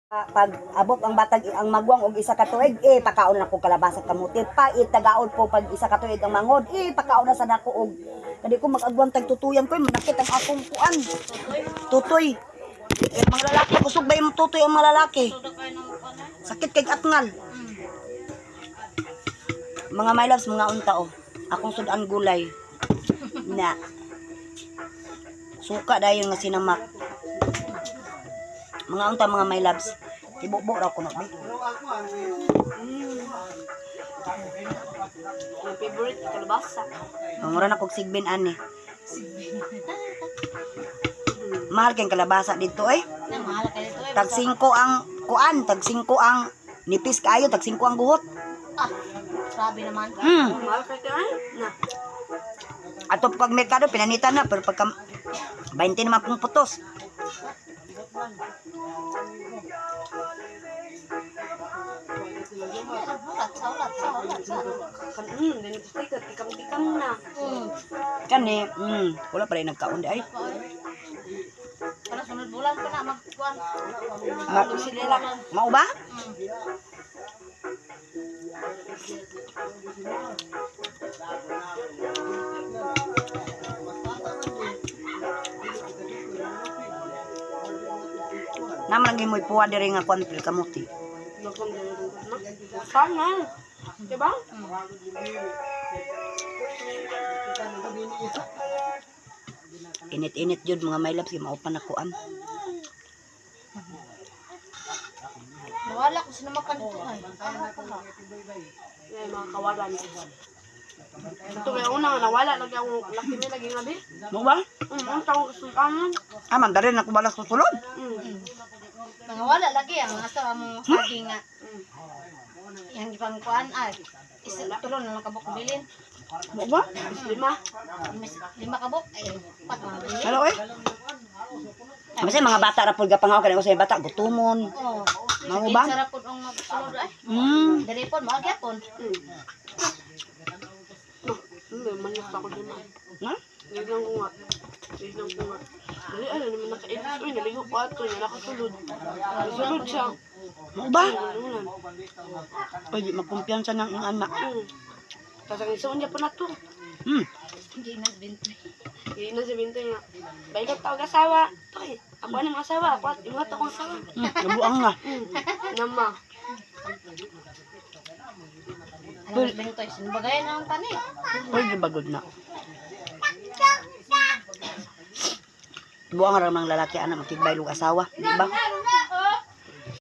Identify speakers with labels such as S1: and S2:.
S1: Pag abot ang batag ang magwang og isa ka tuig, pakaon na ko kalabasa kamuti pa itagaon po pag isa ka tuig ang mangod, pakaon na sa nako og kadi ko mag-agwang tag tutuyan ko manakit ang akong kuan. Tutoy. Mga lalaki kusog ba yung tutoy ang mga lalaki? Sakit kay atngal. Mga my loves, mga unta akong sudan gulay. Na. Suka dayon nga sinamak. Mga unta mga my loves. Ibubo raw ko na ba?
S2: Ang favorite kalabasa.
S1: Mangura na kog sigbin ani. Mahal kayong kalabasa dito
S2: Mahal ka dito
S1: Tag 5 ang kuan, tag 5 ang nipis kayo, tag 5 ang guhot.
S2: Grabe naman.
S1: Mahal ka na. Ato pag merkado pinanitan na pero pagka 20 naman pong putos.
S2: Tikam-tikam na.
S1: Kani, wala pa rin nagkaon di ay.
S2: Para sunod bulan pa na magkuhan.
S1: Mau ba? Naman lagi mo'y puwa diri nga kwan pil kamuti.
S2: Sana. Diba?
S1: Init-init jud mga my loves, maupan na kuan.
S2: Nawala ko sinamakan dito ay. Mga kawalan. Ito kaya una nga nawala lagi ang laki may lagi nga di.
S1: Mo ba?
S2: Ang tawag sultanan.
S1: Aman dali na ko balas ko sulod.
S2: Mga wala lagi ang asa mo saging nga. Yang ipang kuan ay isa tulon na kabok bilin.
S1: Mo ba?
S2: Lima kabok ay pat mga bilin.
S1: Hello Kasi mga bata ra pud gapangaw kanang usay bata gutumon.
S2: Oh.
S1: Mao ba?
S2: Sarap pud ang magsulod ay. Dali pud mao gyapon. Manyak pa ko din.
S1: Na?
S2: Tignan ko nga. Dali, ano naman naka-edit. Uy, naligo ko ato niya. Nakasulod. Nakasulod siya.
S1: Mo ba? Oy, di magkumpiyansa ng anak.
S2: Tapos ang isuon niya po na to. Hindi na si Bintoy nga. Bailat tawag asawa. Toy, ako anong asawa. Ako at imuhat akong asawa.
S1: Nabuang nga.
S2: Nama. Ano si Bintoy? Sinubagayan na ang pani.
S1: Oy, di bagod na. Buang ra mang lalaki anak makigbaylog asawa, di ba?